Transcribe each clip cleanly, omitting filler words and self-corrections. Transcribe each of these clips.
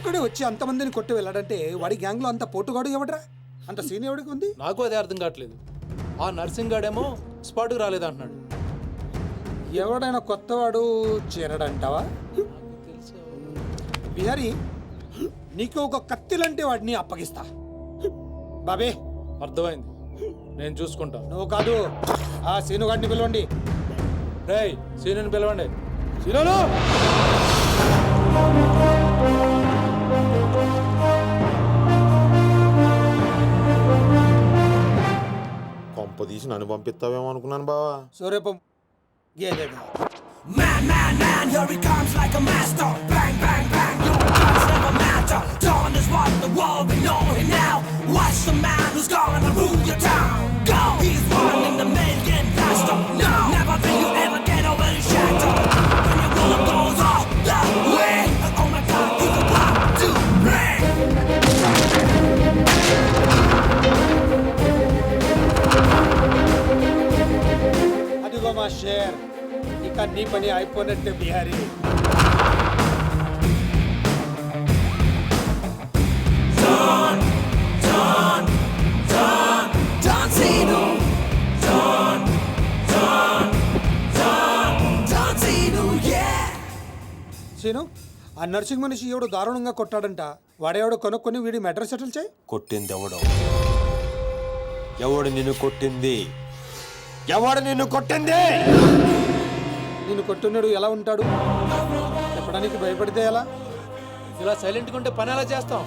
ఒక్కడే వచ్చి అంతమందిని కొట్టి వెళ్ళాడంటే వాడి గ్యాంగ్లో అంత పోటుగాడు ఎవడరా? అంత సీన్ ఎవడికి ఉంది? నాకు అదే అర్థం కావట్లేదు. ఆ నర్సింగ్ గాడేమో స్పాట్కి రాలేదంటున్నాడు. ఎవడైనా కొత్తవాడు చేరడంటావా? బిహారీ, నీకు ఒక కత్తిలంటే వాడిని అప్పగిస్తా. బాబే, అర్థమైంది, నేను చూసుకుంటా. నువ్వు కాదు, ఆ సీనుగాడిని పిలవండి. రేయ్, సీనుని పిలవండి. సీనును! కొంప తీసి నన్ను పంపిస్తావేమో అనుకున్నాను బావా. సూర్యపం గేదేగా. Man, man, man, here he comes like a master. Bang, bang, bang, your guns never matter. Dawn is what the world we know him now. Watch the man who's gonna rule your town. Go! He's one in the million blaster. No! Never will you ever get over his shadow. When your world goes off the way. Oh my God, he's about to break. అదిగో మా share, ఇక నీ పని అయిపోయినట్టే Bihari. Don Zeno. Don Zeno, yeah. Seenu, ఆ నర్సింగ్ మనిషి ఎవడు దారుణంగా కొట్టాడంట. వాడేవాడు కొనుక్కొని వీడి మ్యాటర్ సెటిల్ చేయి. కొట్టింది ఎవడు? ఎవడు నిన్ను కొట్టింది? ఎవడు నిన్ను కొట్టింది? నిన్ను కొట్టున్నాడు ఎలా ఉంటాడు చెప్పడానికి భయపడితే ఎలా? ఇలా సైలెంట్గా ఉంటే పని ఎలా చేస్తాం?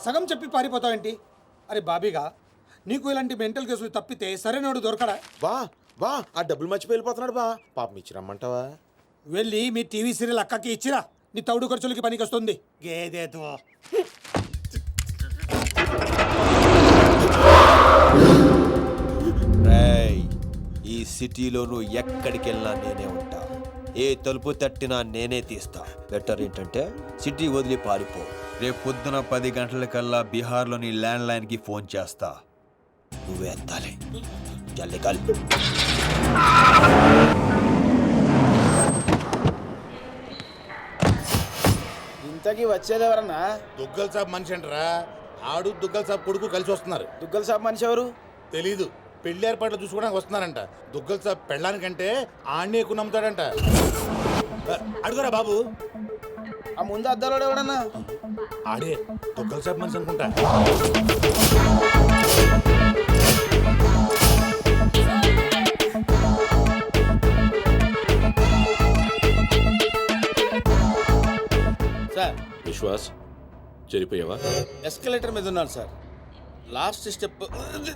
సగం చెప్పి పారిపోతావేంటి? అరే బాబీగా, నీకు ఇలాంటి మెంటల్ కేసులు తప్పితే సరైనోడు దొరకడా? బా ఆ డబ్బులు మర్చిపోయి వెళ్ళిపోతున్నాడు బా. పాపం ఇచ్చిరమ్మంటావా? వెళ్ళి మీ టీవీ సీరియల్ అక్కకి ఇచ్చిరా, నీ తౌడు ఖర్చులకి పనికి వస్తుంది. గేదేతో రేయ్, ఈ సిటీలో నువ్వు ఎక్కడికి వెళ్ళినా నేనే ఉంటా. ఏ తలుపు తట్టినా నేనే తీస్తా. బెటర్ ఏంటంటే సిటీ వదిలి పారిపో. రేపు పొద్దున 10 గంటలకల్లా బీహార్లోని ల్యాండ్ లైన్కి ఫోన్ చేస్తా. నువ్వే ఎత్తాలి. జల్లికల్. ఇంతకీ వచ్చేది ఎవరన్నా? దుగ్గల్ సాబ్ మనిషి అంటారా? ఆడు దుగ్గల్ సాబ్ కొడుకు కలిసి వస్తున్నారు. దుగ్గల్ సాబ్ మనిషి ఎవరు? తెలీదు. పెళ్లి ఏర్పాట్లు చూసుకోవడానికి వస్తున్నారంట. దుగ్గల్ సాబ్ పెళ్ళానికంటే ఆడనే ఎక్కువ నమ్ముతాడంట. అడుగురా బాబు. ఆ ముందు అద్దాలో ఎవడన్నా? ఆడే దుగ్గల్ సాబ్ మనిషి అనుకుంటా. సార్, విశ్వాస్, చెరిపోయావా? ఎస్కలేటర్ మీద ఉన్నాను సార్. లాస్ట్ స్టెప్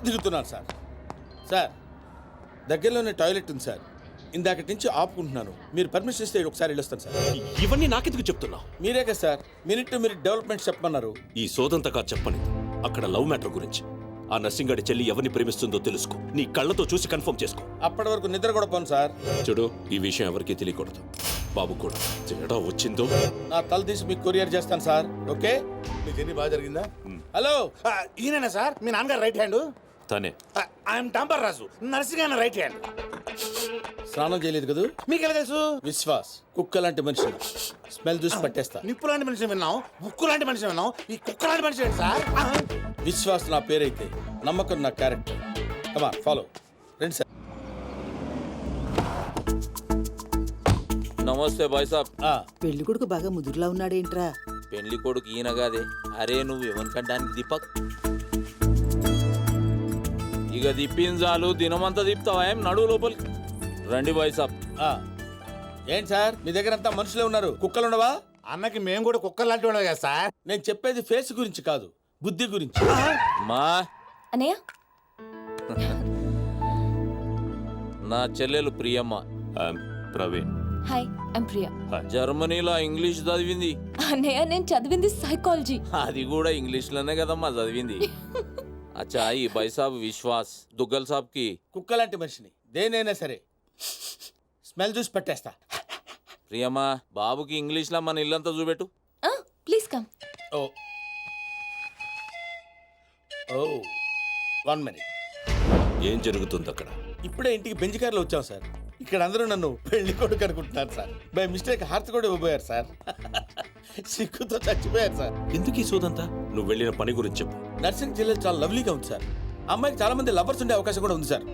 దిగుతున్నాను సార్. సార్, దగ్గరలోనే టాయిలెట్ ఉంది సార్. ఇందాకటి నుంచి ఆపుకుంటున్నాను. మీరు పర్మిషన్ ఇస్తే ఒకసారి వెళ్ళొస్తాను సార్. ఇవన్నీ నాకెందుకు చెప్తున్నావు? మీరే కదా sir minute to minute development చెప్పమన్నారు. ఈ సోదంతా కాదు చెప్పని. అక్కడ లవ్ మ్యాటర్ గురించి. ఆ నర్సింగాడి చెల్లి ఎవరిని ప్రేమిస్తుందో తెలుసుకో. నీ కళ్ళతో చూసి కన్ఫర్మ్ చేసుకో. అప్పటి వరకు నిద్ర కూడా పోను సార్. చూడు, ఈ విషయం ఎవరికీ తెలియకూడదు. బాబు కూడా తేడా వచ్చిందో నా తల తీసి మీకు కొరియర్ చేస్తాను సార్. ఓకే? మీ జర్నీ బాగా జరిగిందా? హలో, ఈయనేనా సార్ మీ నాన్నగారు రైట్ హ్యాండ్? తనే. ఐఎమ్ టాంపర్ రాజు, నర్సింగ్ ఆయన రైట్ హ్యాండ్. స్నానం చేయలేదు కదా? మీకు ఎలా తెలుసు? విశ్వాస్ కుక్క లాంటి మనిషి. స్మెల్ చూసి పట్టేస్తా. నిప్పు లాంటి మనిషి విన్నాం, బుక్కు లాంటి మనిషి విన్నాం, ఈ కుక్క లాంటి మనిషి ఏంటి సార్? విశ్వాస్ నా పేరైతే నమ్మకం నా క్యారెక్టర్. కమా ఫాలో. రండి సార్. నమస్తే బాయ్ సాబ్. పెళ్లి కొడుకు బాగా ముదురులా ఉన్నాడేంట్రా? పెళ్లి కొడుకు ఈయనగాదే. అరే నువ్వు ఎవరికంటానికి దీపక్. ఇక దిప్పించాలు దినమంతా దిప్తావా? ఏం నడువు లోపలికి రండి బాయ్ సాబ్. ఏంటి సార్ మీ దగ్గర అంతా మనుషులే ఉన్నారు, కుక్కలు ఉండవా? అన్నకి మేము కూడా కుక్కలు లాంటి వాళ్ళం కదా సార్. నేను చెప్పేది ఫేస్ గురించి కాదు, బుద్ధి గురించి. మా అన్నయ్య, నా చెల్లెలు ప్రియమ్మ. ప్రవీణ్. Hi, I'm Priya. జర్మనీలో ఇంగ్లీష్ చదివింది. అన్నయ్య, నేను చదివింది సైకాలజీ. అది కూడా ఇంగ్లీష్ లోనే కదమ్మా చదివింది. అచ్చా, ఈ బాయ్ సాబ్ విశ్వాస్ దుగ్గల్ సాబ్ కి కుక్క లాంటి మనిషిని. దేనైనా సరే స్మెల్ చూసి పట్టేస్తా. ప్రియమ్మా, బాబుకి ఇంగ్లీష్ లో మన ఇల్లంతా చూపెట్టు. Please come. ఓ ఓ 1 minute. ఏం జరుగుతుంది అక్కడ? ఇప్పుడే ఇంటికి బెంచ్ కార్లో వచ్చాం సార్. ఇక ఇక్కడ అందరూ నన్ను పెళ్లి కొడుకు అనుకుంటున్నారు సార్. బై మిస్టేక్ హారతి కూడా ఇవ్వబోయారు సార్. సిగ్గుతో చచ్చిపోయారు సార్. ఎందుకు ఈ సోదంతా? నువ్వు వెళ్ళిన పని గురించి చెప్పు. నర్సింగ్ జిల్లా చాలా లవ్లీగా ఉంది సార్. అమ్మాయికి చాలా మంది లవర్స్ ఉండే అవకాశం కూడా ఉంది సార్.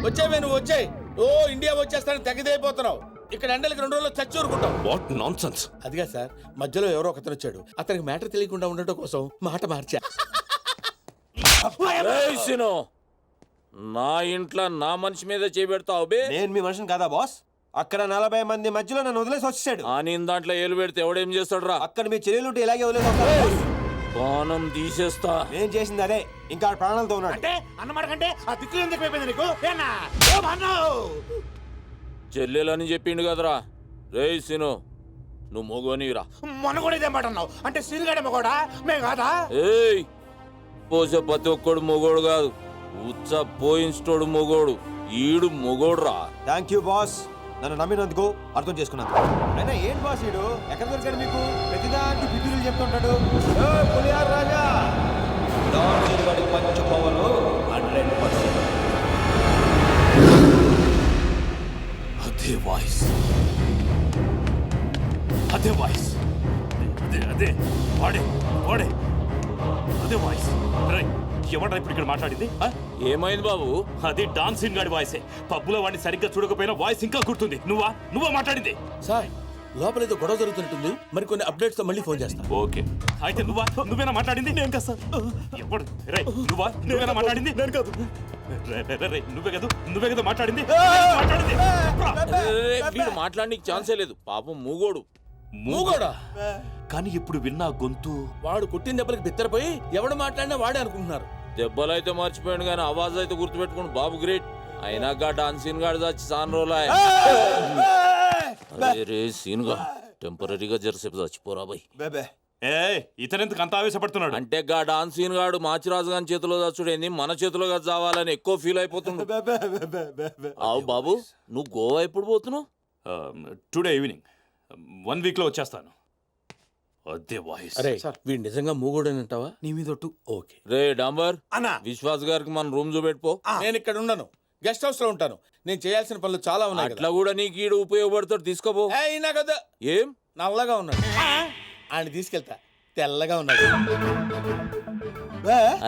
వచ్చావే నువ్వు వచ్చాయి. ఓ ఇండియా వచ్చేస్తానని తెగదైపోతున్నావు. ఇక్కడ ఎండలకి 2 రోజుల్లో చచ్చి ఊరుకుంటావు. What nonsense. అదిగా సార్, మధ్యలో ఎవరో ఒకతను వచ్చాడు. అతనికి మ్యాటర్ తెలియకుండా ఉండటం కోసం మాట మార్చా. ఏయ్ సీను, నా ఇంట్లో నా మనిషి మీద చేపెడతావు బే. నేను మీ మనిషిని కదా బాస్. అక్కడ 40 మంది మధ్యలో నన్ను వదిలేసి వచ్చాడు. ఆ నేను దాంట్లో ఏలు పెడితే ఎవడేం చేస్తాడు రా? అక్కడ మీ చెల్లెలు ఇలాగే వదిలేసి పానం తీసేస్తా. నేను చేసింది అదే. ఇంకా ఆడ ప్రాణాలతో ఉన్నాడు. అంటే అన్నమాట కంటే ఆ దిక్కులు ఎందుకు అయిపోయింది నీకు? ఏనా? ఓ అన్నావు. చెల్లెలని చెప్పిండు కదరా. రేయ్ సీను, నువ్వు మొగోనిరా. మొన్న కూడా ఇదే మాట అన్నావు. అంటే సీనుగాడే మగోడా? మేము కాదా? ఏయ్, పోసే ప్రతి ఒక్కడు మొగోడు కాదు, ఉచ్చ పోయించోడు మొగోడు. ఈడు మొగోడు రా. థ్యాంక్ యూ బాస్, నన్ను నమ్మినందుకు, అర్థం చేసుకున్నందుకు. అయినా ఏంటి బాస్ ఈడు ఎక్కడ దొరికాడు మీకు? ప్రతిదానికి బిడ్డలు చెప్తుంటాడు. పులిహార రాజా పంచ పవన్ 100%. అదే వాయిస్, అదే వాయిస్, అదే అదే వాడే వాడే అదే వాయిస్. ఎవడా ఇప్పుడు ఇక్కడ మాట్లాడింది? ఏమైంది బాబు? అది డాన్సింగ్ గాడి వాయిసే. పబ్బులో వాడిని సరిగ్గా చూడకపోయినా వాయిస్ ఇంకా గుర్తుంది. నువ్వా మాట్లాడింది? సార్ లోపల ఏదో గొడవ జరుగుతున్నట్టుంది. మరి కొన్ని అప్డేట్స్ తో మళ్ళీ ఫోన్ చేస్తా. ఓకే, అయితే నువ్వేనా మాట్లాడింది? నేను కాదు సార్. ఎవడు? నువ్వేనా మాట్లాడింది? నేను కాదు. నువ్వే కదా మాట్లాడింది. వీడు మాట్లాడడానికి ఛాన్సే లేదు. పాపం మూగోడు. మూగోడా? కానీ ఇప్పుడు విన్నా గొంతు. వాడు కొట్టిన దెబ్బలకి బిత్తరపోయి ఎవడు మాట్లాడినా వాడే అనుకుంటున్నారు. దెబ్బలైతే మర్చిపోయాడు కానీ ఆవాజ్ అయితే గుర్తుపెట్టుకుని బాబు గ్రేట్. అయినాక డాన్సీన్ గాడు చచ్చి సాన్ రోజులు. రే సీన్ గా టెంపరీగా జరసేపు చచ్చిపోరా బై. ఇతనెందుకు అంత ఆవేశపడుతున్నాడు? అంటే గా డాన్సీన్ గాడు మాచిరాజు గారి చేతిలో చచ్చుడేంది, మన చేతిలో చావాలని ఎక్కువ ఫీల్ అయిపోతుండు. అవు బాబు, నువ్వు గోవా ఎప్పుడు పోతున్నావు? Today evening. 1 వీక్ లో వచ్చేస్తాను. అదే వాయిస్. అరే వీడు నిజంగా మూగోడేనంటావా? నీ మీద ఒట్టు. ఓకే రే డాంబర్ అన్నా, విశ్వాస్ గారికి మన రూమ్ చూపెట్టుకో. నేను ఇక్కడ ఉండను, గెస్ట్ హౌస్ లో ఉంటాను. నేను చేయాల్సిన పనులు చాలా ఉన్నాయి. అట్లా కూడా నీకు ఈడు ఉపయోగపడతాడు, తీసుకోపో. కదా ఏం నల్లగా ఉన్నాడు, ఆయన తీసుకెళ్తా. తెల్లగా ఉన్నాడు.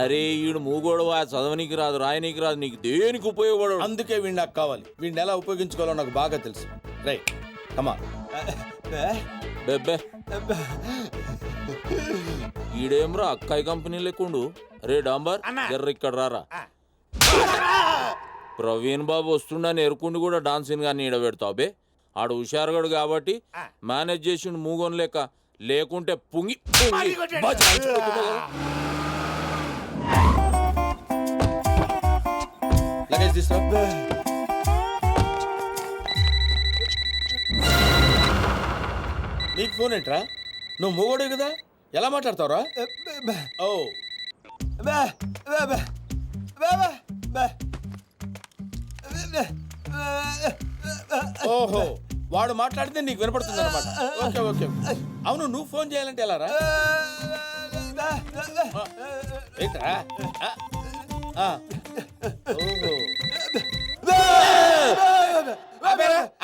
అరే ఈడు మూగోడు, చదవనీకి రాదు, రాయనీకి రాదు, నీకు దేనికి ఉపయోగపడడు. అందుకే వీడు నాకు కావాలి. వీడిని ఎలా ఉపయోగించుకోవాలో నాకు బాగా తెలుసు. రైట్ కమా. బెబ్బే ఈడేమ్రా అక్కాయి కంపెనీ లేకుండు. రే డాంబర్ ఎర్ర ఇక్కడ రారా. ప్రవీణ్ బాబు వస్తుండని ఎరుకుండి కూడా డాన్సింగ్ గాని ఈడబెడతావు బే. ఆడు హుషారుగాడు కాబట్టి మేనేజ్ చేసిండు మూగోని లేక, లేకుంటే పుంగి లగేజ్ తీసుకో. నీకు ఫోన్ ఏంట్రా? నువ్వు మూగోడే కదా, ఎలా మాట్లాడతావురా? ఓ ఓహో, వాడు మాట్లాడితే నీకు వినపడుతుంది అనమాట. Okay okay. అవును, నువ్వు ఫోన్ చేయాలంటే ఎలా రా? ఏంట్రా? ఓహో,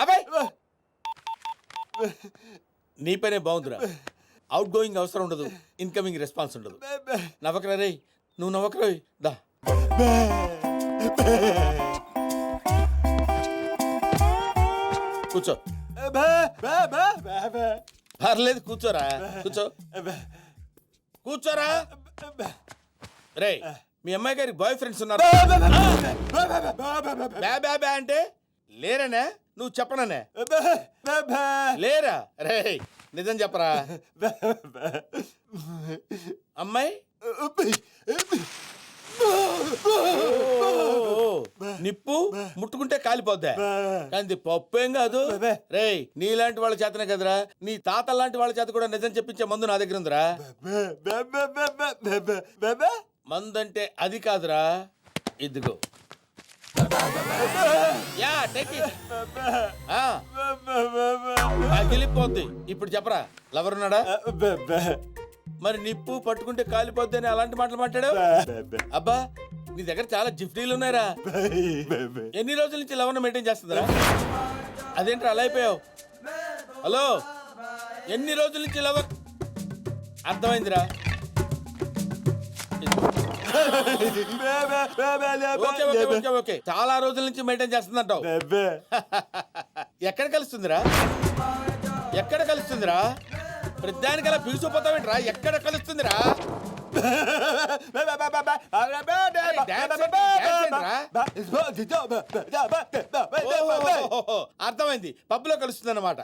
అబ్బాయి నీ పనే బాగుందిరా. అవుట్ గోయింగ్ అవసరం ఉండదు, ఇన్కమింగ్ రెస్పాన్స్ ఉండదు. నవ్వకరా రే, నువ్వు నవ్వకరా. దా కూర్చో. పర్లేదు కూర్చోరా, కూర్చో. కూర్చోరా. రే మీ అమ్మాయి గారికి బాయ్ ఫ్రెండ్స్ ఉన్నారు? బ్యా అంటే లేరనే? నువ్వు చెప్పననే? లేరా? రే నిజం చెప్పరా. అమ్మాయి నిప్పు ముట్టుకుంటే కాలిపోద్దా, కానీ పప్పు ఏం కాదు. రే నీలాంటి వాళ్ళ చేతనే కదరా, నీ తాత లాంటి వాళ్ళ చేత కూడా నిజం చెప్పించే మందు నా దగ్గర ఉందిరా. మందంటే అది కాదురా, ఇదిగో. Yeah take it. పగిలిపోద్ది. ఇప్పుడు చెప్పరా, లవర్ ఉన్నాడా? మరి నిప్పు పట్టుకుంటే కాలిపోద్ది అని అలాంటి మాటలు మాట్లాడావు. అబ్బా నీ దగ్గర చాలా జిఫ్టీలు ఉన్నాయరా. ఎన్ని రోజుల నుంచి లవణ మెయింటైన్ చేస్తుందిరా? అదేంట్రా అలా అయిపోయావు? హలో, ఎన్ని రోజుల నుంచి లవర్? అర్థమైందిరా. ఓకే ఓకే ఓకే ఓకే, చాలా రోజుల నుంచి మెయింటైన్ చేస్తుందంటావు. ఎక్కడ కలుస్తుందిరా? ఎక్కడ కలుస్తుందిరా? ప్రతిదానికలా పిలిచిపోతావేంట్రా? ఎక్కడ కలుస్తుందిరా? అర్థమైంది, పబ్బులో కలుస్తుంది అనమాట.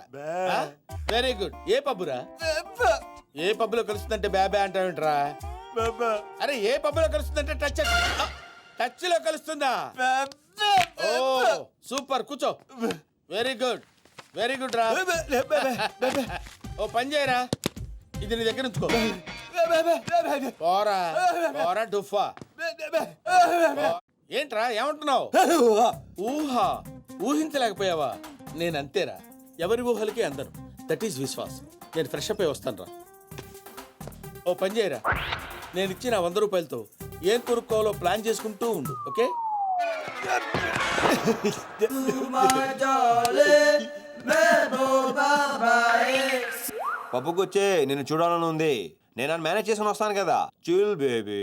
Very good. ఏ పబ్బురా? ఏ పబ్బులో కలుస్తుందంటే బ్యాబే అంటావేంట్రా? అరే ఏ పబ్బులో కలుస్తుందంటే టచ్ లో కలుస్తుందా? ఓ సూపర్, కూర్చో. వెరీ గుడ్, వెరీ గుడ్ రా. ఓ పని చేయరా, ఇది నీ దగ్గర ఉంచుకో. పోరా పోరా డుఫా. ఏంట్రా ఏమంటున్నావు? ఊహా ఊహించలేకపోయావా? నేను అంతేరా, ఎవరి ఊహలకి అందను. That is Vishwas. నేను ఫ్రెష్ అప్ అయి వస్తాను రా. ఓ పని చేయరా, నేను ఇచ్చిన 100 రూపాయలతో ఏం కొనుక్కోవాలో ప్లాన్ చేసుకుంటూ ఉండు. ఓకే? పప్పుకొచ్చే నిన్ను చూడాలని ఉంది. నేను మేనేజ్ చేసుకుని వస్తాను కదా. Chill baby.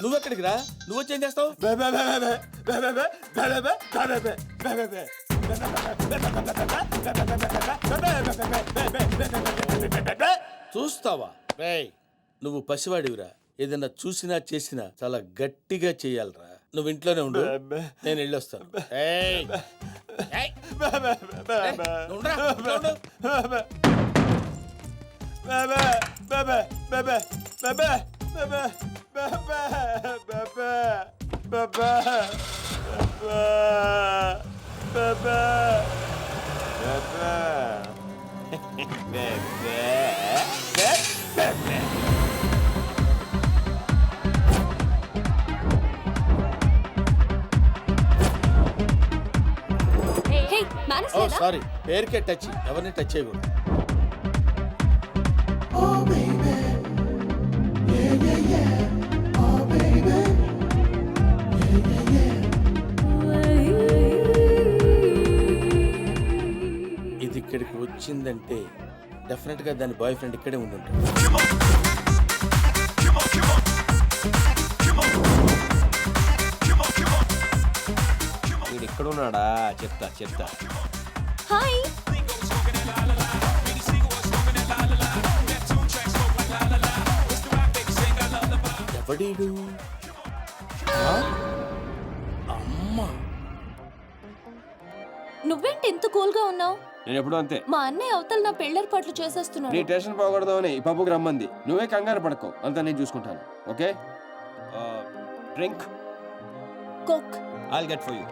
నువ్వెక్కడికి రా? నువ్వు వచ్చి ఏం చేస్తావు? చూస్తావా? నువ్వు పసివాడివిరా. ఏదన్నా చూసినా చేసినా చాలా గట్టిగా చెయ్యాలరా. నువ్వు ఇంట్లోనే ఉండు, నేను వెళ్ళొస్తాను. ఓ సారీ, పేరుకే టచ్, ఎవరిని టచ్ చేయకూడదు. ఇది ఇక్కడికి వచ్చిందంటే డెఫినెట్ గా దాని బాయ్ ఫ్రెండ్ ఇక్కడే ఉండుంటాడు. వీడు ఎక్కడున్నాడా? చెప్తా. హాయ్. ఎవడీడు? అమ్మా, నువ్వేంటి ఇంత కూల్ గా ఉన్నావు? నేను ఎప్పుడు అంతే. మా అన్నయ్య అవతల నా పెళ్ళేర్పాట్లు చేసేస్తున్నాడు. నీ టెన్షన్ పోకూడదు ఈ పప్పుకి రమ్మంది. నువ్వే కంగారు పడకో, అంతా నేను చూసుకుంటాను. Okay? Drink coke. I'll get for you.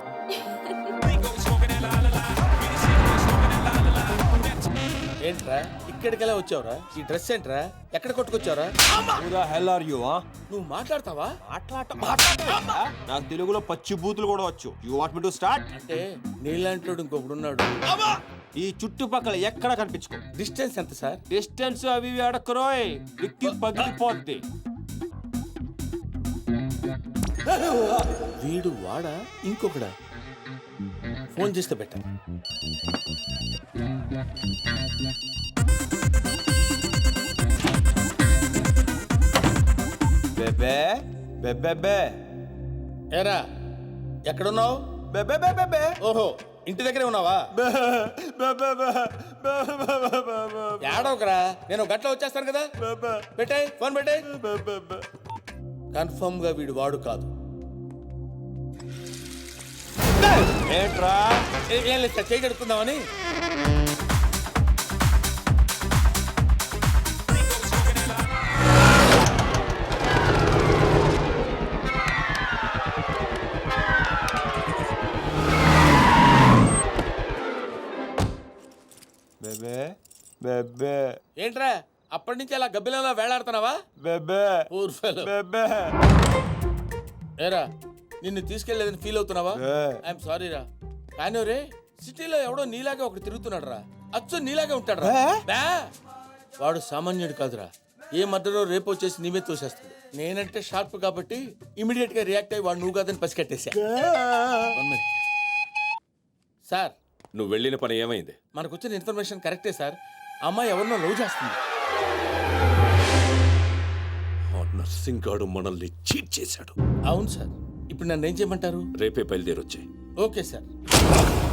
ఏంట్రా ఇక్కడికెలా వచ్చావురా? ఈ డ్రెస్ ఏంట్రా? ఎక్కడ కొట్టుకొచ్చావురా? Who the hell are you, huh? నువ్వు మాట్లాడతావా? నాకు తెలుగులో పచ్చి బూతులు కూడా వచ్చు. You want me to start? అంటే నీలాంటి ఇంకొకడు ఉన్నాడు. ఈ చుట్టుపక్కల ఎక్కడ కనిపించుకో. డిస్టెన్స్ ఎంత సార్? డిస్టెన్స్ అవి ఇవి అడక్కరోయ్, విక్కి పగిలిపోద్ది. వీడు వాడా ఇంకొకడా? ఫోన్ చేస్తే బెటర్. బెబే బెబే ఏరా ఎక్కడున్నావు? బెబే ఓహో, ఇంటి దగ్గరే ఉన్నావా? ఏడవకరా, నేను గంటలో వచ్చేస్తాను కదా. పెట్టాయి ఫోన్, పెట్టాయి. కన్ఫర్మ్ గా వీడు వాడు కాదు. ఏంట్రా? ఏం లేదు సార్, చేయగలుగుతుందామని. బెబే బెబే ఏంట్రా అప్పటి నుంచి అలా గబ్బిలంలా వేలాడుతున్నావా? బెబే ఊర్ఫెలో. బెబే ఏరా నిన్ను తీసుకెళ్లేదని ఫీల్ అవుతున్నావా? ఐఎమ్ సారీ రా. కానీ రే సిటీలో ఎవడో నీలాగే ఒకడు తిరుగుతున్నాడు రా, అచ్చు నీలాగే ఉంటాడు రా. బే వాడు సామాన్యుడు కాదురా, ఏ మర్డరో రేపో చేసి నీవే తోసేస్తాడు. నేనంటే షార్ప్ కాబట్టి ఇమీడియట్ గా రియాక్ట్ అయ్యి వాడు నువ్వు కాదని పసికట్టేశా. One minute. సార్ నువ్వు వెళ్ళిన పని ఏమైంది? మనకు వచ్చిన ఇన్ఫర్మేషన్ కరెక్టే సార్. అమ్మాయి ఎవరినో లవ్ చేస్తుంది. ఆ నర్సింగ్ గాడు మనల్ని చీట్ చేశాడు. అవును సార్. ఇప్పుడు నన్ను ఏం చేయమంటారు? రేపే బయలుదేరొచ్చాయి. Okay sir.